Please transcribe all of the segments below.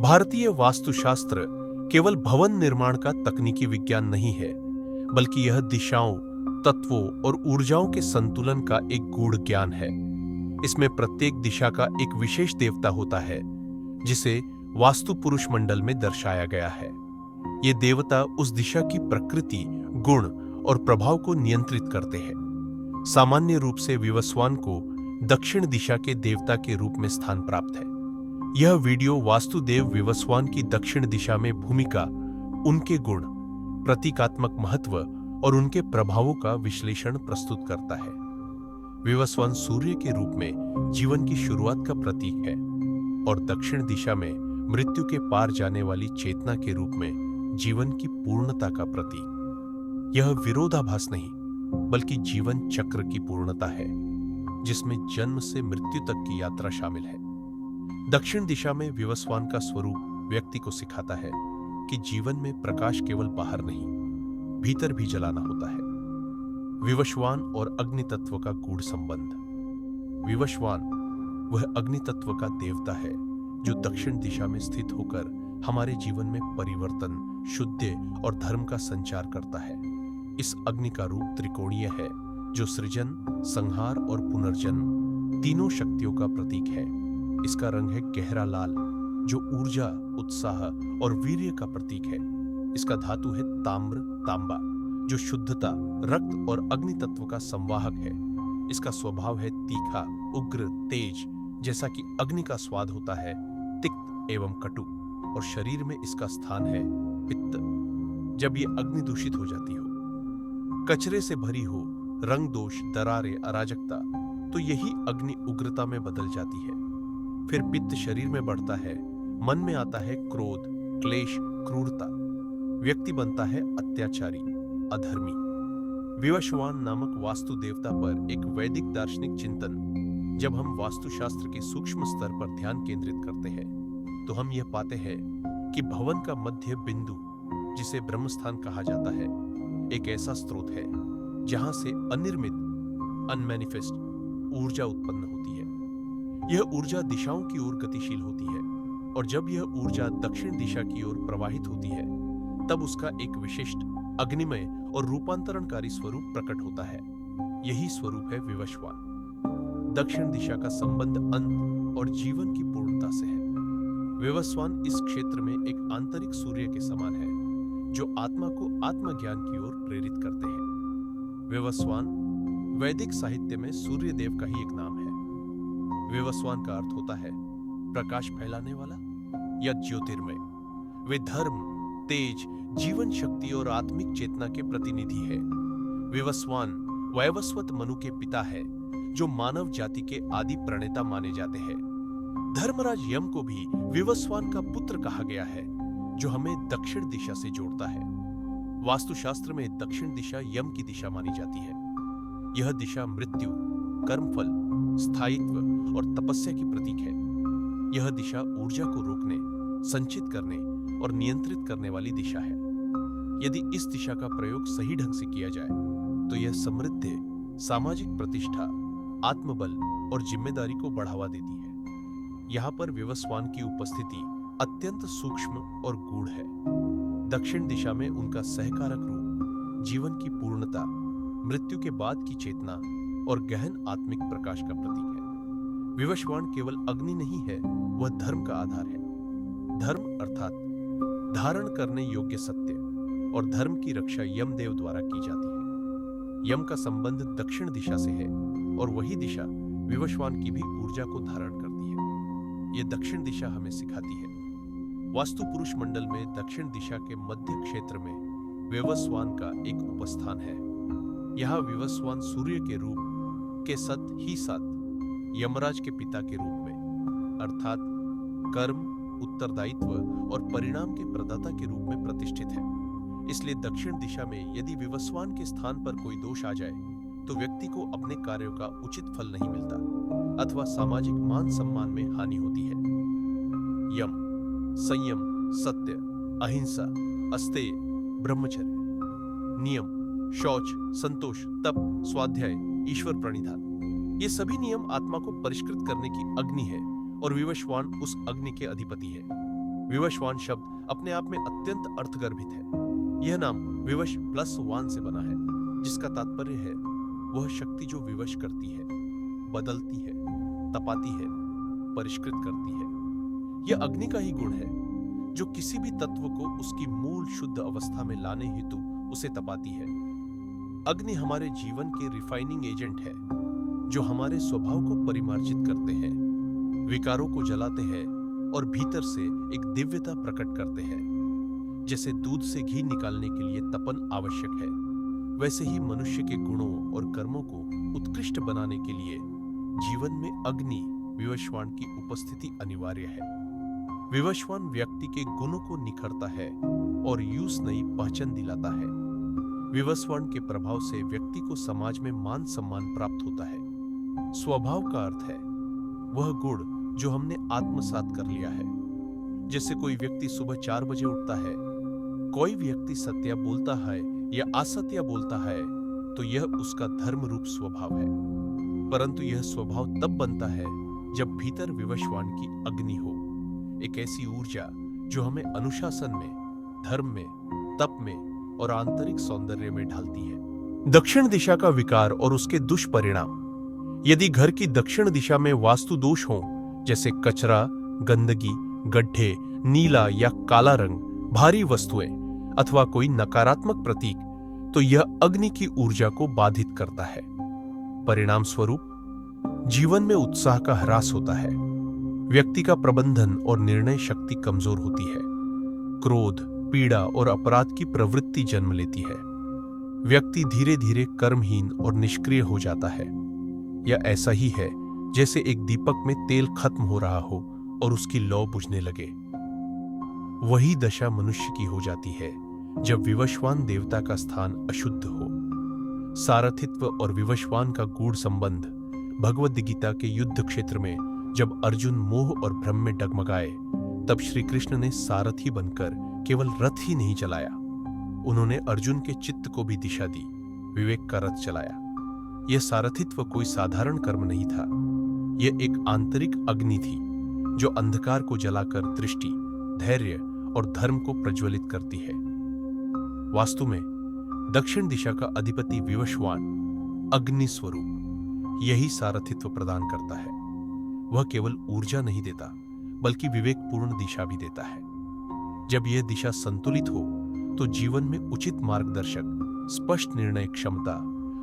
भारतीय वास्तुशास्त्र केवल भवन निर्माण का तकनीकी विज्ञान नहीं है, बल्कि यह दिशाओं, तत्वों और ऊर्जाओं के संतुलन का एक गूढ़ ज्ञान है। इसमें प्रत्येक दिशा का एक विशेष देवता होता है, जिसे वास्तु पुरुष मंडल में दर्शाया गया है। ये देवता उस दिशा की प्रकृति, गुण और प्रभाव को नियंत्रित करते हैं। सामान्य रूप से विवस्वान को दक्षिण दिशा के देवता के रूप में स्थान प्राप्त है। यह वीडियो वास्तुदेव विवस्वान की दक्षिण दिशा में भूमिका, उनके गुण, प्रतीकात्मक महत्व और उनके प्रभावों का विश्लेषण प्रस्तुत करता है। विवस्वान सूर्य के रूप में जीवन की शुरुआत का प्रतीक है और दक्षिण दिशा में मृत्यु के पार जाने वाली चेतना के रूप में जीवन की पूर्णता का प्रतीक। यह विरोधाभास नहीं, बल्कि जीवन चक्र की पूर्णता है, जिसमें जन्म से मृत्यु तक की यात्रा शामिल है। दक्षिण दिशा में विवस्वान का स्वरूप व्यक्ति को सिखाता है कि जीवन में प्रकाश केवल बाहर नहीं, भीतर भी जलाना होता है। विवस्वान और अग्नि तत्व का गूढ़ संबंध। विवस्वान वह अग्नि तत्व का देवता है जो दक्षिण दिशा में स्थित होकर हमारे जीवन में परिवर्तन, शुद्धि और धर्म का संचार करता है। इस अग्नि का रूप त्रिकोणीय है, जो सृजन, संहार और पुनर्जन्म तीनों शक्तियों का प्रतीक है। इसका रंग है गहरा लाल, जो ऊर्जा, उत्साह और वीर्य का प्रतीक है। इसका धातु है ताम्र, तांबा, जो शुद्धता, रक्त और अग्नि तत्व का संवाहक है। इसका स्वभाव है तीखा, उग्र, तेज, जैसा कि अग्नि का स्वाद होता है, तिक्त एवं कटु। और शरीर में इसका स्थान है पित्त। जब ये अग्नि दूषित हो जाती हो, कचरे से भरी हो, रंग दोष, दरारें, अराजकता, तो यही अग्नि उग्रता में बदल जाती है। फिर पित्त शरीर में बढ़ता है, मन में आता है क्रोध, क्लेश, क्रूरता। व्यक्ति बनता है अत्याचारी, अधर्मी। विवस्वान नामक वास्तु देवता पर एक वैदिक दार्शनिक चिंतन। जब हम वास्तुशास्त्र के सूक्ष्म स्तर पर ध्यान केंद्रित करते हैं, तो हम यह पाते हैं कि भवन का मध्य बिंदु, जिसे ब्रह्मस्थान कहा जाता है, एक ऐसा स्रोत है जहां से अनिर्मित, अनमैनिफेस्ट ऊर्जा उत्पन्न होती है। यह ऊर्जा दिशाओं की ओर गतिशील होती है, और जब यह ऊर्जा दक्षिण दिशा की ओर प्रवाहित होती है, तब उसका एक विशिष्ट, अग्निमय और रूपांतरणकारी स्वरूप प्रकट होता है। यही स्वरूप है विवस्वान। दक्षिण दिशा का संबंध अंत और जीवन की पूर्णता से है। विवस्वान इस क्षेत्र में एक आंतरिक सूर्य के समान है, जो आत्मा को आत्मज्ञान की ओर प्रेरित करते हैं। विवस्वान वैदिक साहित्य में सूर्य देव का ही एक नाम है। विवस्वान का अर्थ होता है प्रकाश फैलाने वाला या ज्योतिर्मय। वे धर्म, तेज, जीवन शक्ति और आत्मिक चेतना के प्रतिनिधि है। विवस्वान वैवस्वत मनु के पिता है, जो मानव जाति के आदि प्रणेता माने जाते हैं। धर्मराज यम को भी विवस्वान का पुत्र कहा गया है, जो हमें दक्षिण दिशा से जोड़ता है। वास्तुशास्त्र में दक्षिण दिशा यम की दिशा मानी जाती है। यह दिशा मृत्यु, कर्मफल, स्थायित्व और तपस्या की प्रतीक है। यह दिशा ऊर्जा को रोकने, संचित करने और नियंत्रित करने वाली दिशा है। यदि इस दिशा का प्रयोग सही ढंग से किया जाए, तो यह समृद्धि, सामाजिक प्रतिष्ठा, आत्मबल और जिम्मेदारी को बढ़ावा देती है। यहाँ पर विवस्वान की उपस्थिति अत्यंत सूक्ष्म और गूढ़ है। दक्षिण दिशा में उनका सहकारक रूप जीवन की पूर्णता, मृत्यु के बाद की चेतना और गहन आत्मिक प्रकाश का प्रतीक है। विवस्वान केवल अग्नि नहीं है, वह धर्म का आधार है। धर्म अर्थात धारण करने योग्य सत्य, और धर्म की रक्षा यमदेव द्वारा की जाती है। यम का संबंध दक्षिण दिशा से है, और वही दिशा विवस्वान की भी ऊर्जा को धारण करती है। यह दक्षिण दिशा हमें सिखाती है। वास्तु पुरुष मंडल में दक्षिण दिशा के मध्य क्षेत्र में विवस्वान का एक उपस्थान है। यहाँ विवस्वान सूर्य के रूप के साथ ही साथ यमराज के पिता के रूप में, अर्थात कर्म, उत्तरदायित्व और परिणाम के प्रदाता के रूप में प्रतिष्ठित है। इसलिए दक्षिण दिशा में यदि विवस्वान के स्थान पर कोई दोष आ जाए, तो व्यक्ति को अपने कार्यों का उचित फल नहीं मिलता अथवा सामाजिक मान सम्मान में हानि होती है। यम संयम, सत्य, अहिंसा, अस्तेय, ब्रह्मचर्य, नियम, शौच, संतोष, तप, स्वाध्याय, ईश्वर प्रणिधान, ये सभी नियम आत्मा को परिष्कृत करने की अग्नि है, और विवस्वान उस अग्नि के अधिपति है। विवशवान शब्द अपने आप में अत्यंत अर्थगर्भित है। यह नाम विवश +1 से बना है, जिसका तात्पर्य है वह शक्ति जो विवश करती है, बदलती है, तपाती है, परिष्कृत करती है। यह अग्नि का ही गुण है जो किसी भी तत्व को उसकी मूल शुद्ध अवस्था में लाने हेतु उसे तपाती है। अग्नि हमारे जीवन के रिफाइनिंग एजेंट है, जो हमारे स्वभाव को परिमार्जित करते हैं, विकारों को जलाते हैं और भीतर से एक दिव्यता प्रकट करते हैं। जैसे दूध से घी निकालने के लिए तपन आवश्यक है, वैसे ही मनुष्य के गुणों और कर्मों को उत्कृष्ट बनाने के लिए जीवन में अग्नि विवशवान की उपस्थिति अनिवार्य है। विवशवान व्यक्ति के गुणों को निखरता है और यूं नई पहचान दिलाता है। विवशवान के प्रभाव से व्यक्ति को समाज में मान सम्मान प्राप्त होता है। स्वभाव का अर्थ है वह गुण जो हमने आत्मसात कर लिया है। जैसे कोई व्यक्ति सुबह 4 बजे उठता है, कोई व्यक्ति सत्य बोलता है या असत्य बोलता है, तो यह उसका धर्म रूप स्वभाव है। परंतु यह स्वभाव तब बनता है जब भीतर विवशवान की अग्नि हो, एक ऐसी ऊर्जा जो हमें अनुशासन में, धर्म में, तप में और आंतरिक सौंदर्य में ढालती है। दक्षिण दिशा का विकार और उसके दुष्परिणाम। यदि घर की दक्षिण दिशा में वास्तु दोष हो, जैसे कचरा, गंदगी, गड्ढे, नीला या काला रंग, भारी वस्तुएं अथवा कोई नकारात्मक प्रतीक, तो यह अग्नि की ऊर्जा को बाधित करता है। परिणाम स्वरूप जीवन में उत्साह का ह्रास होता है। व्यक्ति का प्रबंधन और निर्णय शक्ति कमजोर होती है। क्रोध, पीड़ा और अपराध की प्रवृत्ति जन्म लेती है। व्यक्ति धीरे धीरे कर्महीन और निष्क्रिय हो जाता है। यह ऐसा ही है जैसे एक दीपक में तेल खत्म हो रहा हो और उसकी लौ बुझने लगे। वही दशा मनुष्य की हो जाती है जब विवशवान देवता का स्थान अशुद्ध हो। सारथित्व और विवशवान का गूढ़ संबंध भगवद गीता के युद्ध क्षेत्र में जब अर्जुन मोह और भ्रम में डगमगाए, तब श्री कृष्ण ने सारथी बनकर केवल रथ ही नहीं चलाया, उन्होंने अर्जुन के चित्त को भी दिशा दी, विवेक का रथ चलाया। यह सारथित्व कोई साधारण कर्म नहीं था, यह एक आंतरिक अग्नि थी जो अंधकार को जलाकर दृष्टि, धैर्य और धर्म को प्रज्वलित करती है। वास्तु में दक्षिण दिशा का अधिपति विवशवान अग्नि स्वरूप यही सारथित्व प्रदान करता है। वह केवल ऊर्जा नहीं देता, बल्कि विवेकपूर्ण दिशा भी देता है। जब यह दिशा संतुलित हो तो जीवन में उचित मार्गदर्शक, स्पष्ट निर्णय क्षमता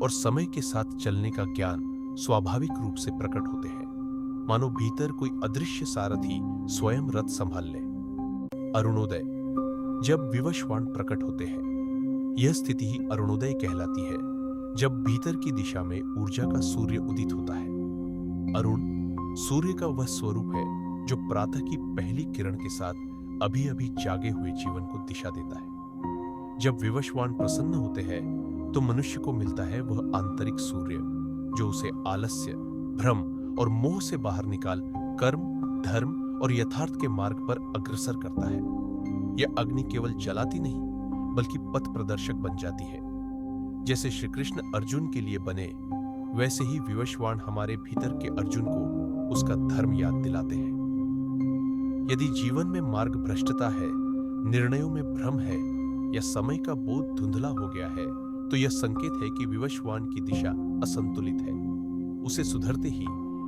और समय के साथ चलने का ज्ञान स्वाभाविक रूप से प्रकट होते हैं, मानो भीतर कोई अदृश्य सारथी स्वयं रथ संभाल ले। अरुणोदय। जब विवशवान प्रकट होते हैं, यह स्थिति ही अरुणोदय कहलाती है, जब भीतर की दिशा में ऊर्जा का सूर्य उदित होता है। अरुण सूर्य का वह स्वरूप है जो प्रातः की पहली किरण के साथ अभी अभी जागे हुए जीवन को दिशा देता है। जब विवशवान प्रसन्न होते हैं तो मनुष्य को मिलता है वह आंतरिक सूर्य जो उसे आलस्य, भ्रम और मोह से बाहर निकाल कर्म, धर्म और यथार्थ के मार्ग पर अग्रसर करता है। यह अग्नि केवल जलाती नहीं, बल्कि पथ प्रदर्शक बन जाती है। जैसे श्री कृष्ण अर्जुन के लिए बने, वैसे ही विवशवान हमारे भीतर के अर्जुन को उसका धर्म याद दिलाते हैं। यदि जीवन में मार्ग भ्रष्टता है, निर्णयों में भ्रम है या समय का बोध धुंधला हो गया है, तो यह संकेत है कि विवशवान की दिशा असंतुलित है। उसे सुधरते ही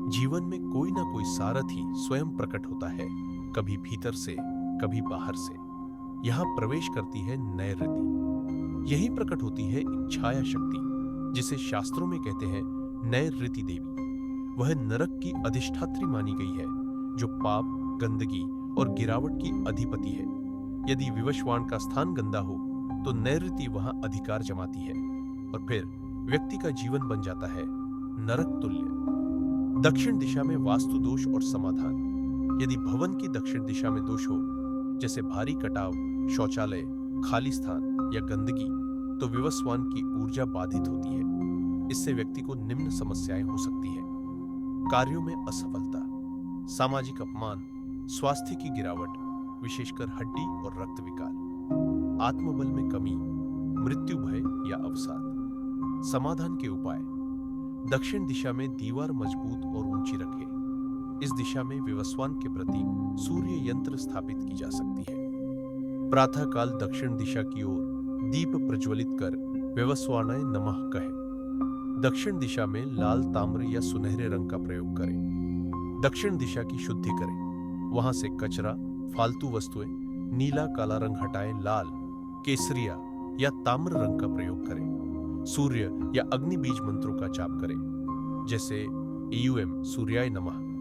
जीवन में कोई ना कोई सारथी स्वयं प्रकट होता है, कभी भीतर से, कभी बाहर से। यहां प्रवेश करती है नैऋति। यही प्रकट होती है इच्छाया शक्ति, जिसे शास्त्रों में कहते हैं नैऋति देवी। वह नरक की अधिष्ठात्री मानी गई है, जो पाप, गंदगी और गिरावट की अधिपति है। यदि विवशवान का स्थान गंदा हो तो नैऋति वहां अधिकार जमाती है और फिर व्यक्ति का जीवन बन जाता है नरक तुल्य। दक्षिण दिशा में वास्तु दोष और समाधान। यदि भवन की दक्षिण दिशा में दोष हो, जैसे भारी कटाव, शौचालय, खाली स्थान या गंदगी, तो विवशवान की ऊर्जा बाधित होती है। इससे व्यक्ति को निम्न समस्याएं हो सकती हैं: कार्यों में असफलता, सामाजिक अपमान, स्वास्थ्य की गिरावट, विशेषकर हड्डी और रक्त विकार, आत्मबल में कमी, मृत्यु भय या अवसाद। समाधान के उपाय: दक्षिण दिशा में दीवार मजबूत और ऊंची रखें। इस दिशा में विवस्वान के प्रतीक सूर्य यंत्र स्थापित की जा सकती है। प्रातःकाल दक्षिण दिशा की ओर दीप प्रज्वलित कर विवस्वानाय नमः कहें। दक्षिण दिशा में लाल, ताम्र या सुनहरे रंग का प्रयोग करें। दक्षिण दिशा की शुद्धि करें। वहां से कचरा, फालतू वस्तुएं, नीला काला रंग हटाएं। लाल, केसरिया या ताम्र रंग का प्रयोग करें। सूर्य या अग्नि बीज मंत्रों का जाप करें, जैसे ईयूएम सूर्याय नमः,